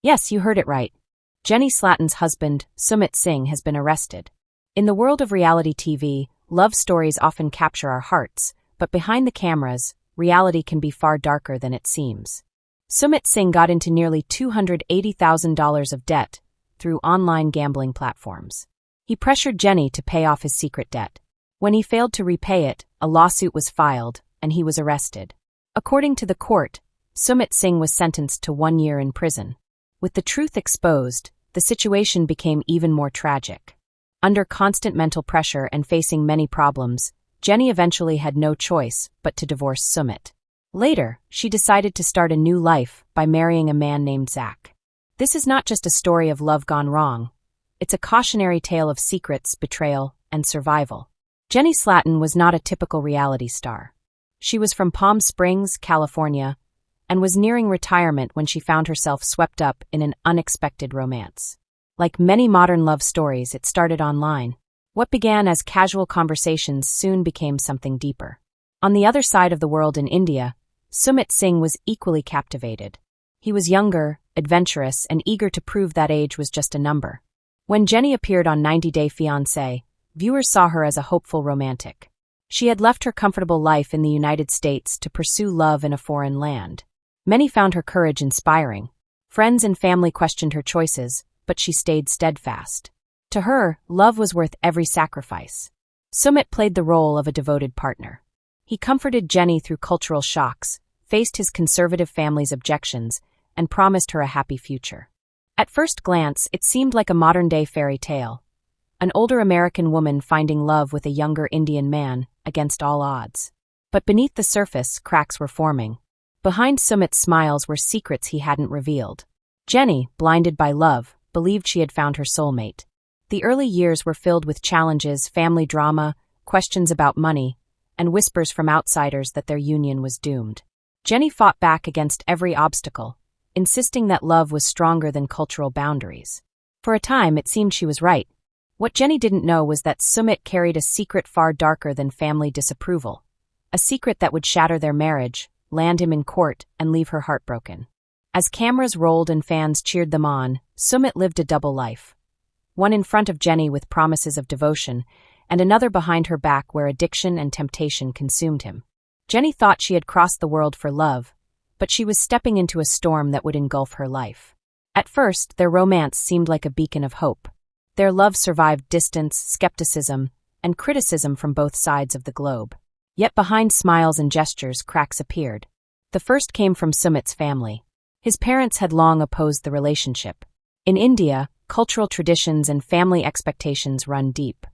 Yes, you heard it right. Jenny Slatton's husband, Sumit Singh, has been arrested. In the world of reality TV, love stories often capture our hearts, but behind the cameras, reality can be far darker than it seems. Sumit Singh got into nearly $280,000 of debt through online gambling platforms. He pressured Jenny to pay off his secret debt. When he failed to repay it, a lawsuit was filed, and he was arrested. According to the court, Sumit Singh was sentenced to 1 year in prison. With the truth exposed, the situation became even more tragic. Under constant mental pressure and facing many problems, Jenny eventually had no choice but to divorce Sumit. Later, she decided to start a new life by marrying a man named Zach. This is not just a story of love gone wrong. It's a cautionary tale of secrets, betrayal, and survival. Jenny Slattton was not a typical reality star. She was from Palm Springs, California, and was nearing retirement when she found herself swept up in an unexpected romance. Like many modern love stories, it started online. What began as casual conversations soon became something deeper. On the other side of the world in India, Sumit Singh was equally captivated. He was younger, adventurous, and eager to prove that age was just a number. When Jenny appeared on 90 Day Fiancé, viewers saw her as a hopeful romantic. She had left her comfortable life in the United States to pursue love in a foreign land. Many found her courage inspiring. Friends and family questioned her choices, but she stayed steadfast. To her, love was worth every sacrifice. Sumit played the role of a devoted partner. He comforted Jenny through cultural shocks, faced his conservative family's objections, and promised her a happy future. At first glance, it seemed like a modern-day fairy tale. An older American woman finding love with a younger Indian man, against all odds. But beneath the surface, cracks were forming. Behind Sumit's smiles were secrets he hadn't revealed. Jenny, blinded by love, believed she had found her soulmate. The early years were filled with challenges, family drama, questions about money, and whispers from outsiders that their union was doomed. Jenny fought back against every obstacle, insisting that love was stronger than cultural boundaries. For a time, it seemed she was right. What Jenny didn't know was that Sumit carried a secret far darker than family disapproval. A secret that would shatter their marriage, land him in court, and leave her heartbroken. As cameras rolled and fans cheered them on, Sumit lived a double life. One in front of Jenny with promises of devotion, and another behind her back where addiction and temptation consumed him. Jenny thought she had crossed the world for love, but she was stepping into a storm that would engulf her life. At first, their romance seemed like a beacon of hope. Their love survived distance, skepticism, and criticism from both sides of the globe. Yet behind smiles and gestures, cracks appeared. The first came from Sumit's family. His parents had long opposed the relationship. In India, cultural traditions and family expectations run deep.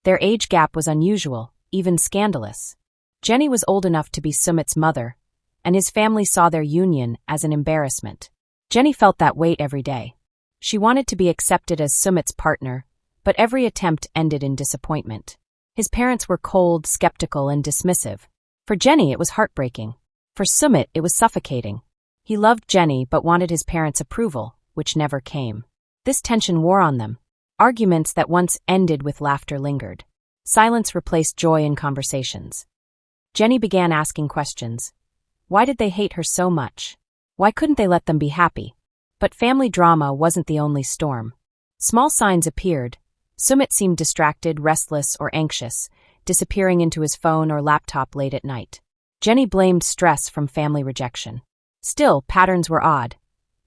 Their age gap was unusual, even scandalous. Jenny was old enough to be Sumit's mother, and his family saw their union as an embarrassment. Jenny felt that weight every day. She wanted to be accepted as Sumit's partner, but every attempt ended in disappointment. His parents were cold, skeptical, and dismissive. For Jenny, it was heartbreaking. For Sumit, it was suffocating. He loved Jenny but wanted his parents' approval, which never came. This tension wore on them. Arguments that once ended with laughter lingered. Silence replaced joy in conversations. Jenny began asking questions. Why did they hate her so much? Why couldn't they let them be happy? But family drama wasn't the only storm. Small signs appeared. Sumit seemed distracted, restless, or anxious, disappearing into his phone or laptop late at night. Jenny blamed stress from family rejection. Still, patterns were odd.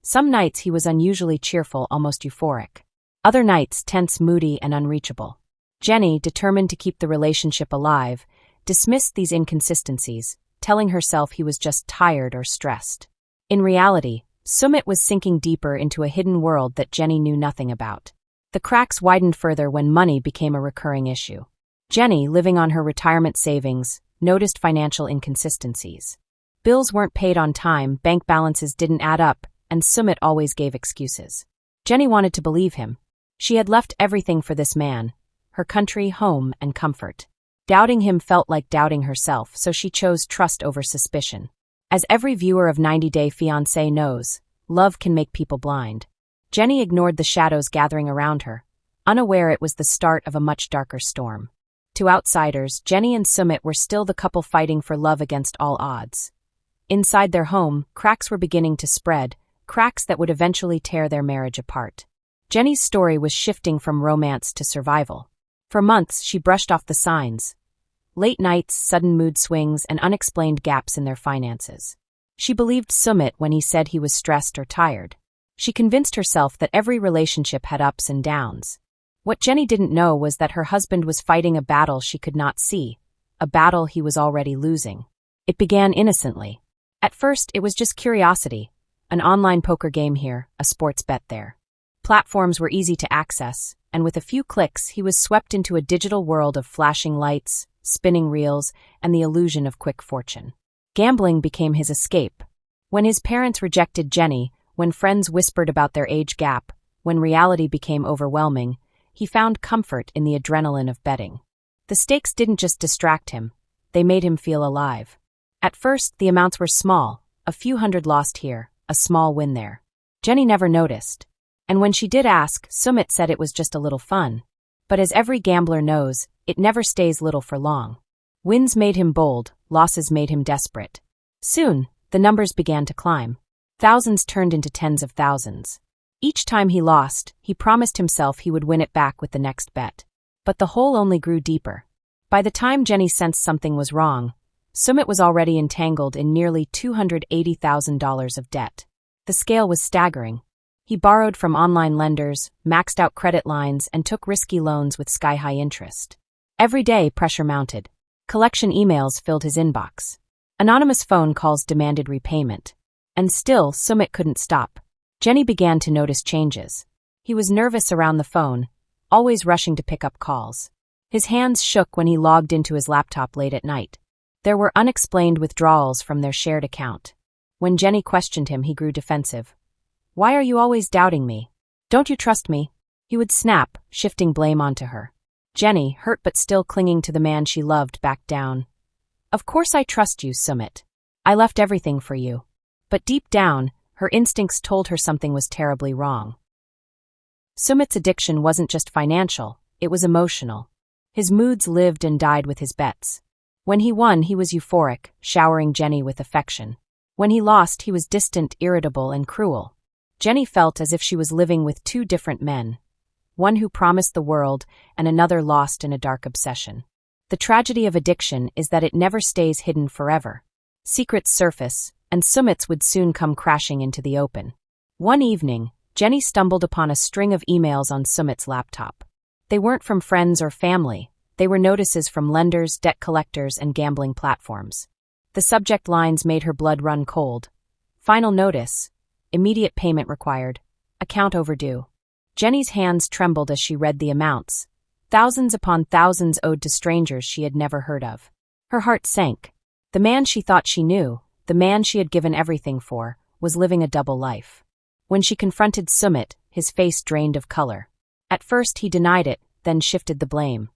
Some nights he was unusually cheerful, almost euphoric. Other nights tense, moody, and unreachable. Jenny, determined to keep the relationship alive, dismissed these inconsistencies, telling herself he was just tired or stressed. In reality, Sumit was sinking deeper into a hidden world that Jenny knew nothing about. The cracks widened further when money became a recurring issue. Jenny, living on her retirement savings, noticed financial inconsistencies. Bills weren't paid on time, bank balances didn't add up, and Sumit always gave excuses. Jenny wanted to believe him. She had left everything for this man, her country, home, and comfort. Doubting him felt like doubting herself, so she chose trust over suspicion. As every viewer of 90 Day Fiancé knows, love can make people blind. Jenny ignored the shadows gathering around her, unaware it was the start of a much darker storm. To outsiders, Jenny and Sumit were still the couple fighting for love against all odds. Inside their home, cracks were beginning to spread, cracks that would eventually tear their marriage apart. Jenny's story was shifting from romance to survival. For months, she brushed off the signs: late nights, sudden mood swings, and unexplained gaps in their finances. She believed Sumit when he said he was stressed or tired. She convinced herself that every relationship had ups and downs. What Jenny didn't know was that her husband was fighting a battle she could not see, a battle he was already losing. It began innocently. At first, it was just curiosity. An online poker game here, a sports bet there. Platforms were easy to access, and with a few clicks, he was swept into a digital world of flashing lights, spinning reels, and the illusion of quick fortune. Gambling became his escape. When his parents rejected Jenny, when friends whispered about their age gap, when reality became overwhelming, he found comfort in the adrenaline of betting. The stakes didn't just distract him, they made him feel alive. At first, the amounts were small, a few hundred lost here, a small win there. Jenny never noticed. And when she did ask, Sumit said it was just a little fun. But as every gambler knows, it never stays little for long. Wins made him bold, losses made him desperate. Soon, the numbers began to climb. Thousands turned into tens of thousands. Each time he lost, he promised himself he would win it back with the next bet. But the hole only grew deeper. By the time Jenny sensed something was wrong, Sumit was already entangled in nearly $280,000 of debt. The scale was staggering. He borrowed from online lenders, maxed out credit lines, and took risky loans with sky-high interest. Every day, pressure mounted. Collection emails filled his inbox. Anonymous phone calls demanded repayment. And still, Sumit couldn't stop. Jenny began to notice changes. He was nervous around the phone, always rushing to pick up calls. His hands shook when he logged into his laptop late at night. There were unexplained withdrawals from their shared account. When Jenny questioned him, he grew defensive. "Why are you always doubting me? Don't you trust me?" He would snap, shifting blame onto her. Jenny, hurt but still clinging to the man she loved, backed down. "Of course I trust you, Sumit. I left everything for you." But deep down, her instincts told her something was terribly wrong. Sumit's addiction wasn't just financial, it was emotional. His moods lived and died with his bets. When he won, he was euphoric, showering Jenny with affection. When he lost, he was distant, irritable, and cruel. Jenny felt as if she was living with two different men, one who promised the world and another lost in a dark obsession. The tragedy of addiction is that it never stays hidden forever. Secrets surface, and Sumit's would soon come crashing into the open. One evening, Jenny stumbled upon a string of emails on Sumit's laptop. They weren't from friends or family, they were notices from lenders, debt collectors, and gambling platforms. The subject lines made her blood run cold. Final notice. Immediate payment required. Account overdue. Jenny's hands trembled as she read the amounts. Thousands upon thousands owed to strangers she had never heard of. Her heart sank. The man she thought she knew, the man she had given everything for, was living a double life. When she confronted Sumit, his face drained of color. At first he denied it, then shifted the blame.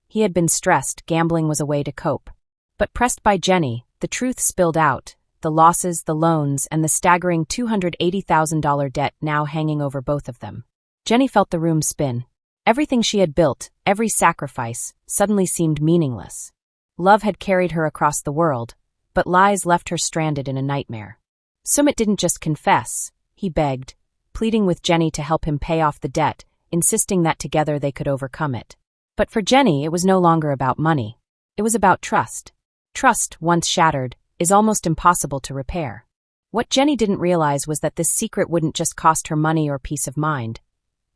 He had been stressed, gambling was a way to cope. But pressed by Jenny, the truth spilled out. The losses, the loans, and the staggering $280,000 debt now hanging over both of them. Jenny felt the room spin. Everything she had built, every sacrifice, suddenly seemed meaningless. Love had carried her across the world, but lies left her stranded in a nightmare. Sumit didn't just confess, he begged, pleading with Jenny to help him pay off the debt, insisting that together they could overcome it. But for Jenny, it was no longer about money. It was about trust. Trust, once shattered, is almost impossible to repair. What Jenny didn't realize was that this secret wouldn't just cost her money or peace of mind.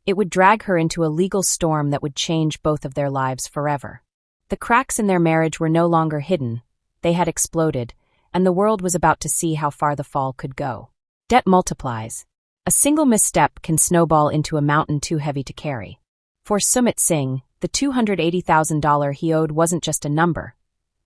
It would drag her into a legal storm that would change both of their lives forever. The cracks in their marriage were no longer hidden, they had exploded, and the world was about to see how far the fall could go. Debt multiplies. A single misstep can snowball into a mountain too heavy to carry. For Sumit Singh, the $280,000 he owed wasn't just a number.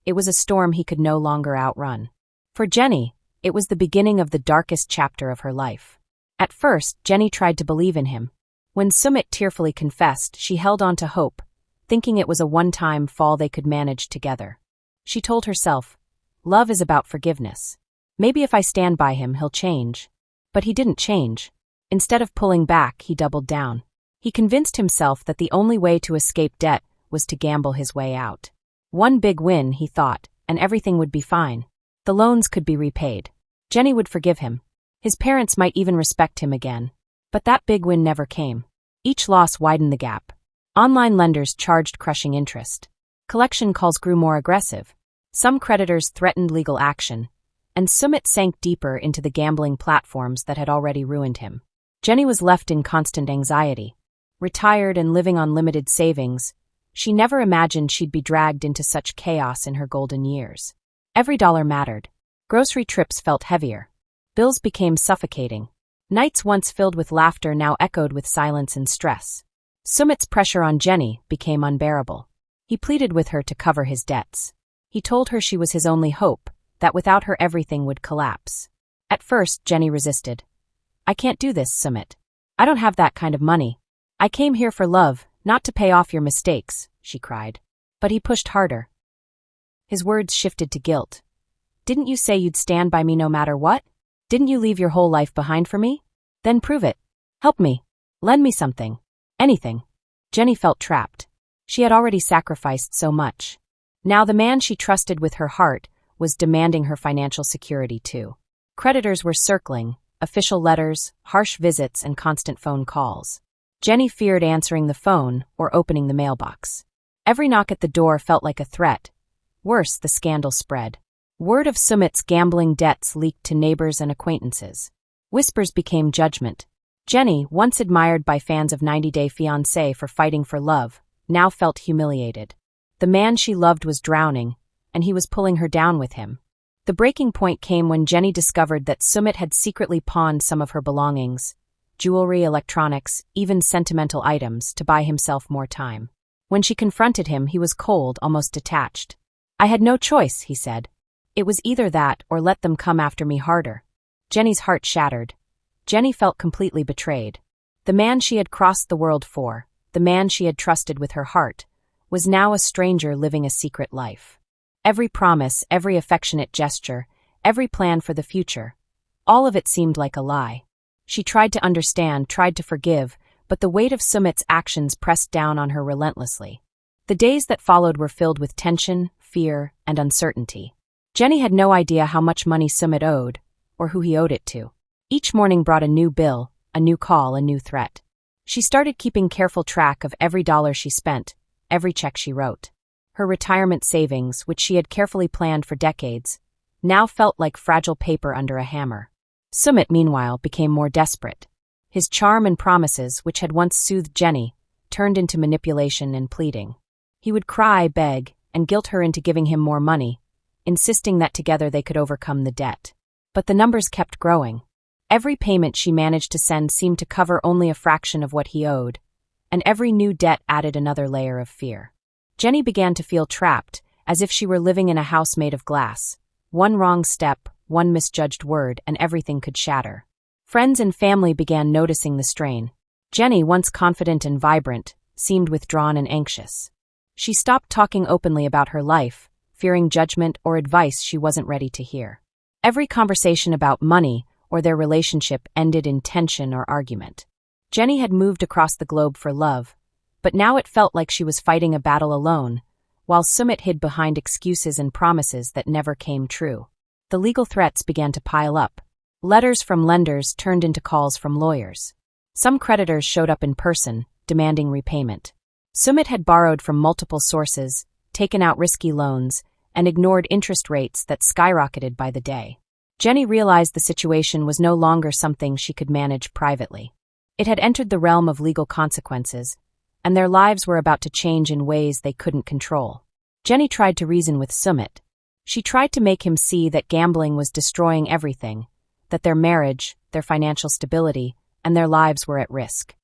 It was a storm he could no longer outrun. For Jenny, it was the beginning of the darkest chapter of her life. At first, Jenny tried to believe in him. When Sumit tearfully confessed, she held on to hope, thinking it was a one-time fall they could manage together. She told herself, "Love is about forgiveness. Maybe if I stand by him, he'll change." But he didn't change. Instead of pulling back, he doubled down. He convinced himself that the only way to escape debt was to gamble his way out. One big win, he thought, and everything would be fine. The loans could be repaid. Jenny would forgive him. His parents might even respect him again. But that big win never came. Each loss widened the gap. Online lenders charged crushing interest. Collection calls grew more aggressive. Some creditors threatened legal action, and Sumit sank deeper into the gambling platforms that had already ruined him. Jenny was left in constant anxiety. Retired and living on limited savings, she never imagined she'd be dragged into such chaos in her golden years. Every dollar mattered. Grocery trips felt heavier. Bills became suffocating. Nights once filled with laughter now echoed with silence and stress. Sumit's pressure on Jenny became unbearable. He pleaded with her to cover his debts. He told her she was his only hope, that without her everything would collapse. At first, Jenny resisted. "I can't do this, Sumit. I don't have that kind of money. I came here for love, not to pay off your mistakes," she cried. But he pushed harder. His words shifted to guilt. "Didn't you say you'd stand by me no matter what? Didn't you leave your whole life behind for me? Then prove it. Help me. Lend me something. Anything." Jenny felt trapped. She had already sacrificed so much. Now the man she trusted with her heart was demanding her financial security too. Creditors were circling, official letters, harsh visits, and constant phone calls. Jenny feared answering the phone or opening the mailbox. Every knock at the door felt like a threat. Worse, the scandal spread. Word of Sumit's gambling debts leaked to neighbors and acquaintances. Whispers became judgment. Jenny, once admired by fans of 90 Day Fiancé for fighting for love, now felt humiliated. The man she loved was drowning, and he was pulling her down with him. The breaking point came when Jenny discovered that Sumit had secretly pawned some of her belongings, jewelry, electronics, even sentimental items, to buy himself more time. When she confronted him, he was cold, almost detached. "I had no choice," he said. "It was either that or let them come after me harder." Jenny's heart shattered. Jenny felt completely betrayed. The man she had crossed the world for, the man she had trusted with her heart, was now a stranger living a secret life. Every promise, every affectionate gesture, every plan for the future, all of it seemed like a lie. She tried to understand, tried to forgive, but the weight of Sumit's actions pressed down on her relentlessly. The days that followed were filled with tension, fear, and uncertainty. Jenny had no idea how much money Sumit owed, or who he owed it to. Each morning brought a new bill, a new call, a new threat. She started keeping careful track of every dollar she spent, every check she wrote. Her retirement savings, which she had carefully planned for decades, now felt like fragile paper under a hammer. Sumit, meanwhile, became more desperate. His charm and promises, which had once soothed Jenny, turned into manipulation and pleading. He would cry, beg, and guilt her into giving him more money, insisting that together they could overcome the debt. But the numbers kept growing. Every payment she managed to send seemed to cover only a fraction of what he owed, and every new debt added another layer of fear. Jenny began to feel trapped, as if she were living in a house made of glass. One wrong step, one misjudged word, and everything could shatter. Friends and family began noticing the strain. Jenny, once confident and vibrant, seemed withdrawn and anxious. She stopped talking openly about her life, fearing judgment or advice she wasn't ready to hear. Every conversation about money or their relationship ended in tension or argument. Jenny had moved across the globe for love, but now it felt like she was fighting a battle alone, while Sumit hid behind excuses and promises that never came true. The legal threats began to pile up. Letters from lenders turned into calls from lawyers. Some creditors showed up in person, demanding repayment. Sumit had borrowed from multiple sources, taken out risky loans, and ignored interest rates that skyrocketed by the day. Jenny realized the situation was no longer something she could manage privately. It had entered the realm of legal consequences, and their lives were about to change in ways they couldn't control. Jenny tried to reason with Sumit. She tried to make him see that gambling was destroying everything, that their marriage, their financial stability, and their lives were at risk.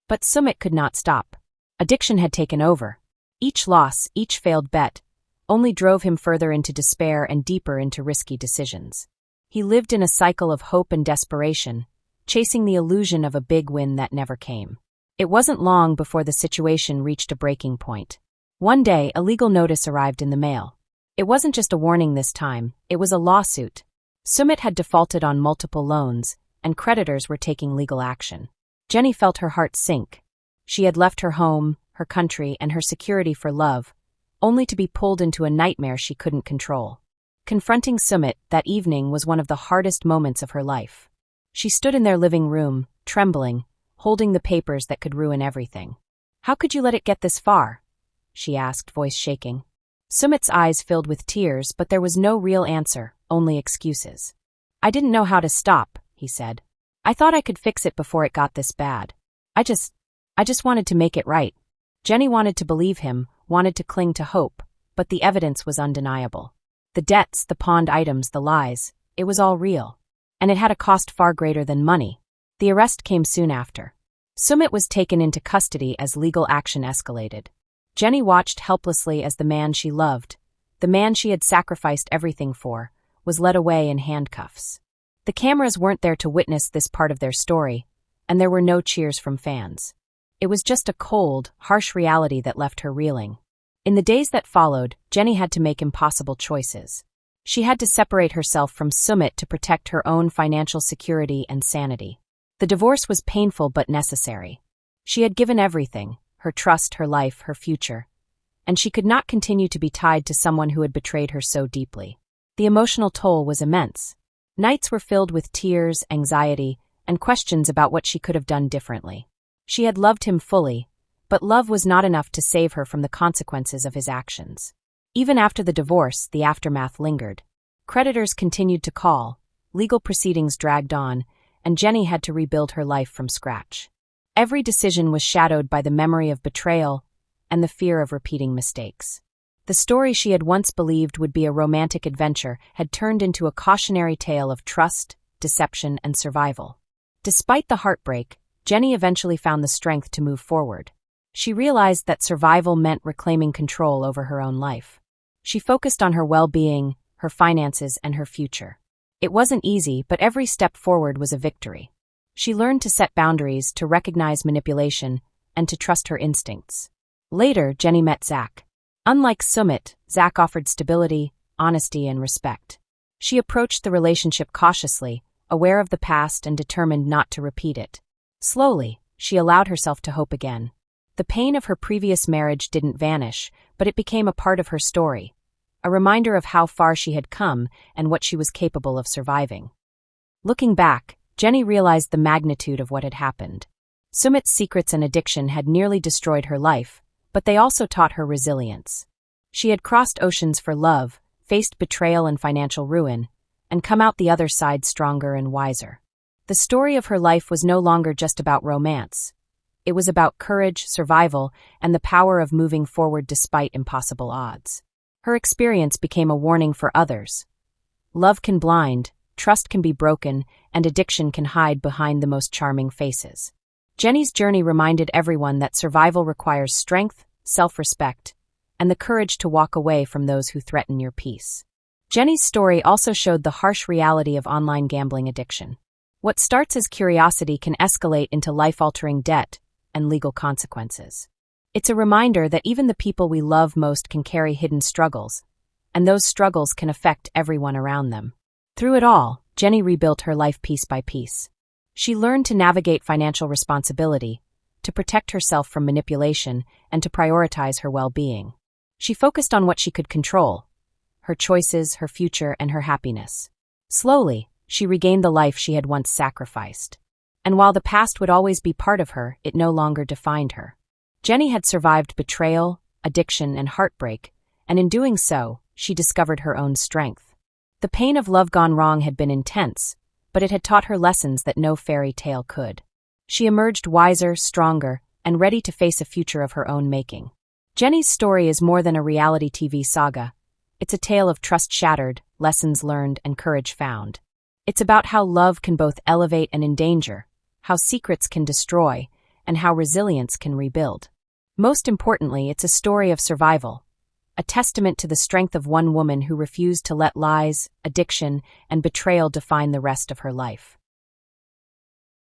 But Sumit could not stop. Addiction had taken over. Each loss, each failed bet, only drove him further into despair and deeper into risky decisions. He lived in a cycle of hope and desperation, chasing the illusion of a big win that never came. It wasn't long before the situation reached a breaking point. One day, a legal notice arrived in the mail. It wasn't just a warning this time, it was a lawsuit. Sumit had defaulted on multiple loans, and creditors were taking legal action. Jenny felt her heart sink. She had left her home, her country, and her security for love, only to be pulled into a nightmare she couldn't control. Confronting Sumit that evening was one of the hardest moments of her life. She stood in their living room, trembling, holding the papers that could ruin everything. "How could you let it get this far?" she asked, voice shaking. Sumit's eyes filled with tears, but there was no real answer, only excuses. "I didn't know how to stop," he said. "I thought I could fix it before it got this bad. I just wanted to make it right." Jenny wanted to believe him, wanted to cling to hope, but the evidence was undeniable. The debts, the pawned items, the lies, it was all real. And it had a cost far greater than money. The arrest came soon after. Sumit was taken into custody as legal action escalated. Jenny watched helplessly as the man she loved, the man she had sacrificed everything for, was led away in handcuffs. The cameras weren't there to witness this part of their story, and there were no cheers from fans. It was just a cold, harsh reality that left her reeling. In the days that followed, Jenny had to make impossible choices. She had to separate herself from Sumit to protect her own financial security and sanity. The divorce was painful but necessary. She had given everything, her trust, her life, her future, and she could not continue to be tied to someone who had betrayed her so deeply. The emotional toll was immense. Nights were filled with tears, anxiety, and questions about what she could have done differently. She had loved him fully, but love was not enough to save her from the consequences of his actions. Even after the divorce, the aftermath lingered. Creditors continued to call, legal proceedings dragged on, and Jenny had to rebuild her life from scratch. Every decision was shadowed by the memory of betrayal and the fear of repeating mistakes. The story she had once believed would be a romantic adventure had turned into a cautionary tale of trust, deception, and survival. Despite the heartbreak, Jenny eventually found the strength to move forward. She realized that survival meant reclaiming control over her own life. She focused on her well-being, her finances, and her future. It wasn't easy, but every step forward was a victory. She learned to set boundaries, to recognize manipulation, and to trust her instincts. Later, Jenny met Zach. Unlike Sumit, Zach offered stability, honesty, and respect. She approached the relationship cautiously, aware of the past and determined not to repeat it. Slowly, she allowed herself to hope again. The pain of her previous marriage didn't vanish, but it became a part of her story, a reminder of how far she had come and what she was capable of surviving. Looking back, Jenny realized the magnitude of what had happened. Sumit's secrets and addiction had nearly destroyed her life, but they also taught her resilience. She had crossed oceans for love, faced betrayal and financial ruin, and come out the other side stronger and wiser. The story of her life was no longer just about romance. It was about courage, survival, and the power of moving forward despite impossible odds. Her experience became a warning for others. Love can blind, trust can be broken, and addiction can hide behind the most charming faces. Jenny's journey reminded everyone that survival requires strength, self-respect, and the courage to walk away from those who threaten your peace. Jenny's story also showed the harsh reality of online gambling addiction. What starts as curiosity can escalate into life-altering debt and legal consequences. It's a reminder that even the people we love most can carry hidden struggles, and those struggles can affect everyone around them. Through it all, Jenny rebuilt her life piece by piece. She learned to navigate financial responsibility, to protect herself from manipulation, and to prioritize her well-being. She focused on what she could control: her choices, her future, and her happiness. Slowly, she regained the life she had once sacrificed. And while the past would always be part of her, it no longer defined her. Jenny had survived betrayal, addiction, and heartbreak, and in doing so, she discovered her own strength. The pain of love gone wrong had been intense, but it had taught her lessons that no fairy tale could. She emerged wiser, stronger, and ready to face a future of her own making. Jenny's story is more than a reality TV saga. It's a tale of trust shattered, lessons learned, and courage found. It's about how love can both elevate and endanger, how secrets can destroy, and how resilience can rebuild. Most importantly, it's a story of survival, a testament to the strength of one woman who refused to let lies, addiction, and betrayal define the rest of her life.